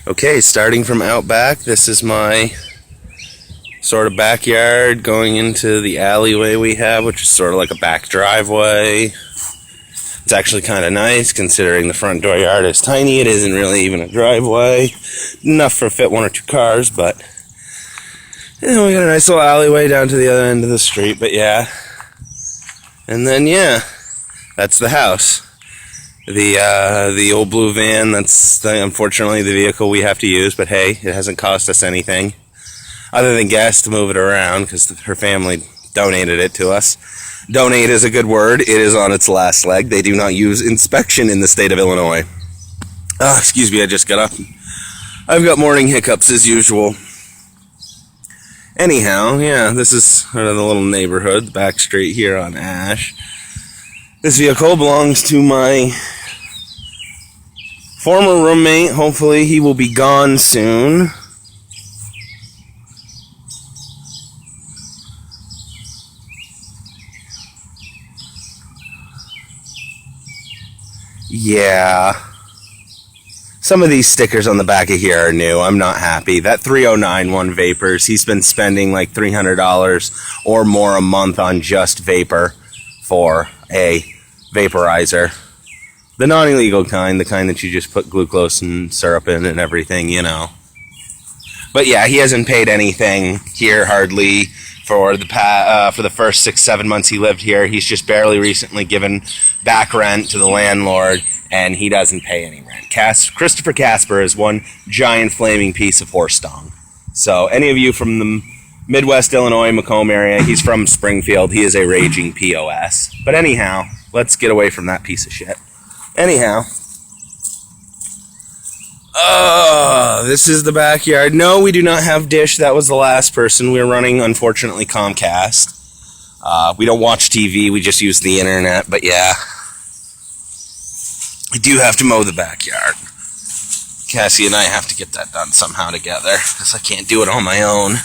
Okay, starting from out back, this is my sort of backyard going into the alleyway we have, which is sort of like a back driveway. It's actually kind of nice considering the front door yard is tiny. It isn't really even a driveway. Enough for fit one or two cars, but we got a nice little alleyway down to the other end of the street, but yeah. And then, that's the house. The old blue van, that's unfortunately the vehicle we have to use, but hey, it hasn't cost us anything other than gas to move it around because her family donated it to us. Donate is a good word. It is on its last leg. They do not use inspection in the state of Illinois. Excuse me, I just got up. I've got morning hiccups as usual. Anyhow, this is the little neighborhood, the back street here on Ash. This vehicle belongs to my former roommate. Hopefully he will be gone soon. Yeah. Some of these stickers on the back of here are new. I'm not happy. That 3091 Vapors, he's been spending like $300 or more a month on just vapor for a vaporizer. The non-illegal kind, the kind that you just put glucose and syrup in and everything, But yeah, he hasn't paid anything here hardly for the first 6-7 months he lived here. He's just barely recently given back rent to the landlord, and he doesn't pay any rent. Christopher Casper is one giant flaming piece of horse dung. So any of you from the Midwest Illinois, Macomb area, he's from Springfield. He is a raging POS. But anyhow, let's get away from that piece of shit. Anyhow. This is the backyard. No, we do not have Dish. That was the last person. We're running, unfortunately, Comcast. We don't watch TV. We just use the internet. But yeah. We do have to mow the backyard. Cassie and I have to get that done somehow together, because I can't do it on my own.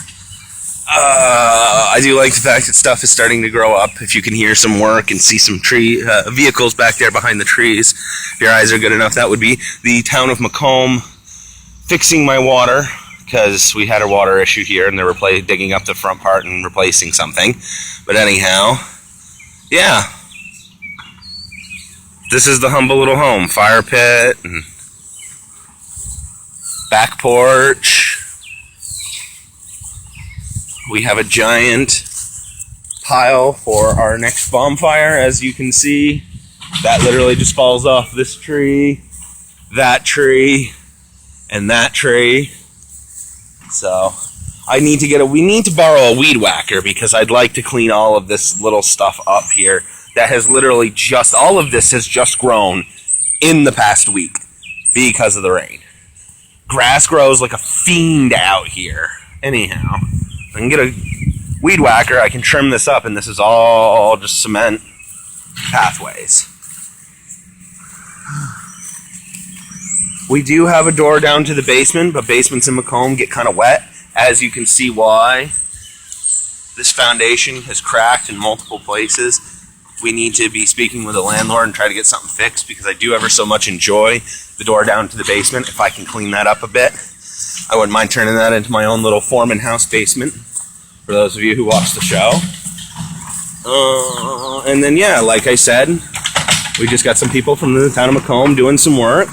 I do like the fact that stuff is starting to grow up. If you can hear some work and see some vehicles back there behind the trees, if your eyes are good enough, that would be the town of Macomb fixing my water, because we had a water issue here and they were digging up the front part and replacing something. But anyhow, yeah. This is the humble little home. Fire pit and back porch. We have a giant pile for our next bonfire, as you can see. That literally just falls off this tree, that tree, and that tree. So we need to borrow a weed whacker, because I'd like to clean all of this little stuff up here. That has literally all of this has just grown in the past week because of the rain. Grass grows like a fiend out here. Anyhow, I can get a weed whacker, I can trim this up, and this is all just cement pathways. We do have a door down to the basement, but basements in Macomb get kind of wet, as you can see why. This foundation has cracked in multiple places. We need to be speaking with the landlord and try to get something fixed, because I do ever so much enjoy the door down to the basement. If I can clean that up a bit, I wouldn't mind turning that into my own little Foreman house basement, for those of you who watch the show. And then, like I said, we just got some people from the town of Macomb doing some work,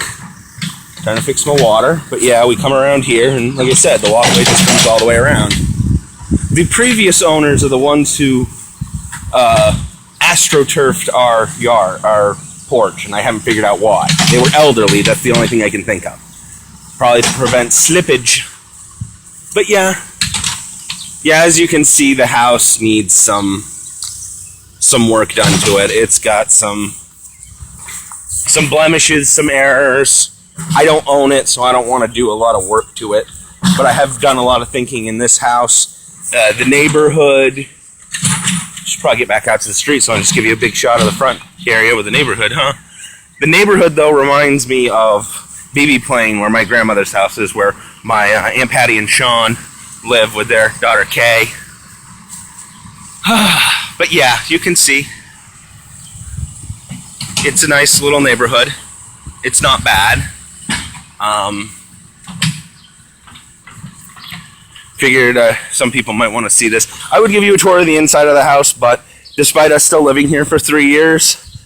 trying to fix my water. But yeah, we come around here, and like I said, the walkway just comes all the way around. The previous owners are the ones who astroturfed our porch, and I haven't figured out why. They were elderly, that's the only thing I can think of. Probably to prevent slippage. But yeah, as you can see, the house needs some work done to it. It's got some blemishes, some errors. I don't own it, so I don't want to do a lot of work to it. But I have done a lot of thinking in this house. The neighborhood. Should probably get back out to the street, so I'll just give you a big shot of the front area with the neighborhood, huh? The neighborhood, though, reminds me of BB Plain, where my grandmother's house is, where my Aunt Patty and Sean live with their daughter Kay. But yeah, you can see it's a nice little neighborhood. It's not bad. figured some people might want to see this. I would give you a tour of the inside of the house, but despite us still living here for 3 years,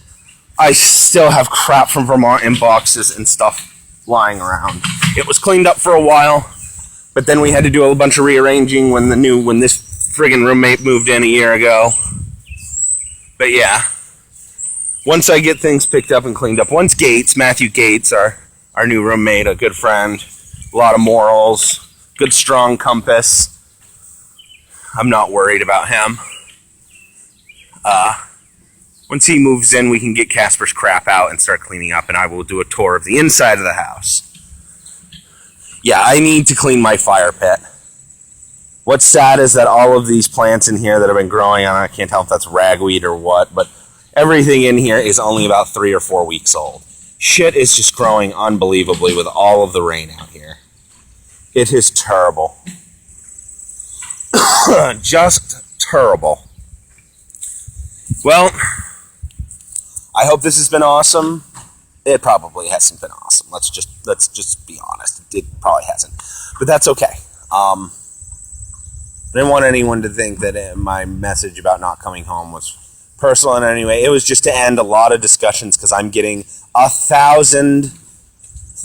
I still have crap from Vermont in boxes and stuff lying around. It was cleaned up for a while, but then we had to do a bunch of rearranging when this friggin' roommate moved in a year ago. But yeah, once I get things picked up and cleaned up, once Matthew Gates, our new roommate, a good friend, a lot of morals, good strong compass, I'm not worried about him. Once he moves in, we can get Casper's crap out and start cleaning up, and I will do a tour of the inside of the house. Yeah, I need to clean my fire pit. What's sad is that all of these plants in here that have been growing, I can't tell if that's ragweed or what, but everything in here is only about 3 or 4 weeks old. Shit is just growing unbelievably with all of the rain out here. It is terrible. Just terrible. Well, I hope this has been awesome. It probably hasn't been awesome. Let's just be honest. It probably hasn't. But that's okay. I didn't want anyone to think that my message about not coming home was personal in any way. It was just to end a lot of discussions because I'm getting 1,000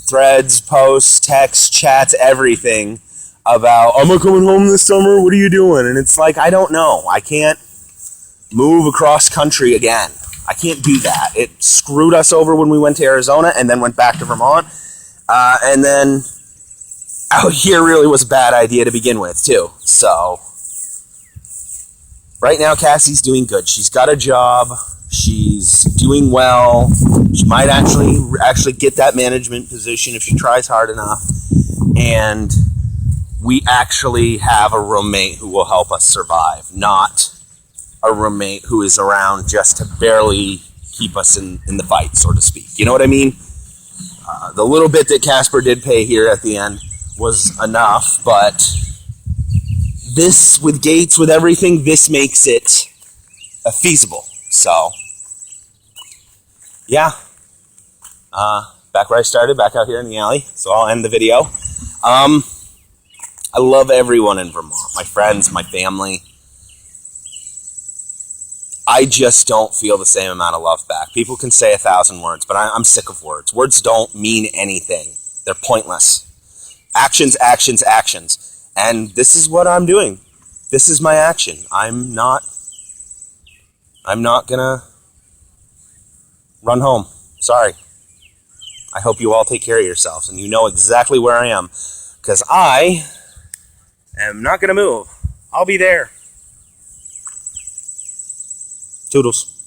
threads, posts, texts, chats, everything about, am I coming home this summer? What are you doing? And it's like, I don't know. I can't move across country again. I can't do that. It screwed us over when we went to Arizona and then went back to Vermont. And then out here really was a bad idea to begin with, too. So, right now Cassie's doing good. She's got a job. She's doing well. She might actually get that management position if she tries hard enough. And we actually have a roommate who will help us survive, not a roommate who is around just to barely keep us in the fight, so to speak. You know what I mean? The little bit that Casper did pay here at the end was enough, but this, with Gates, with everything, this makes it feasible. So, yeah. Back where I started, back out here in the alley. So I'll end the video. I love everyone in Vermont. My friends, my family. I just don't feel the same amount of love back. People can say 1,000 words, but I'm sick of words. Words don't mean anything. They're pointless. Actions, actions, actions. And this is what I'm doing. This is my action. I'm not gonna run home. Sorry. I hope you all take care of yourselves and you know exactly where I am, because I am not gonna move. I'll be there. Toodles.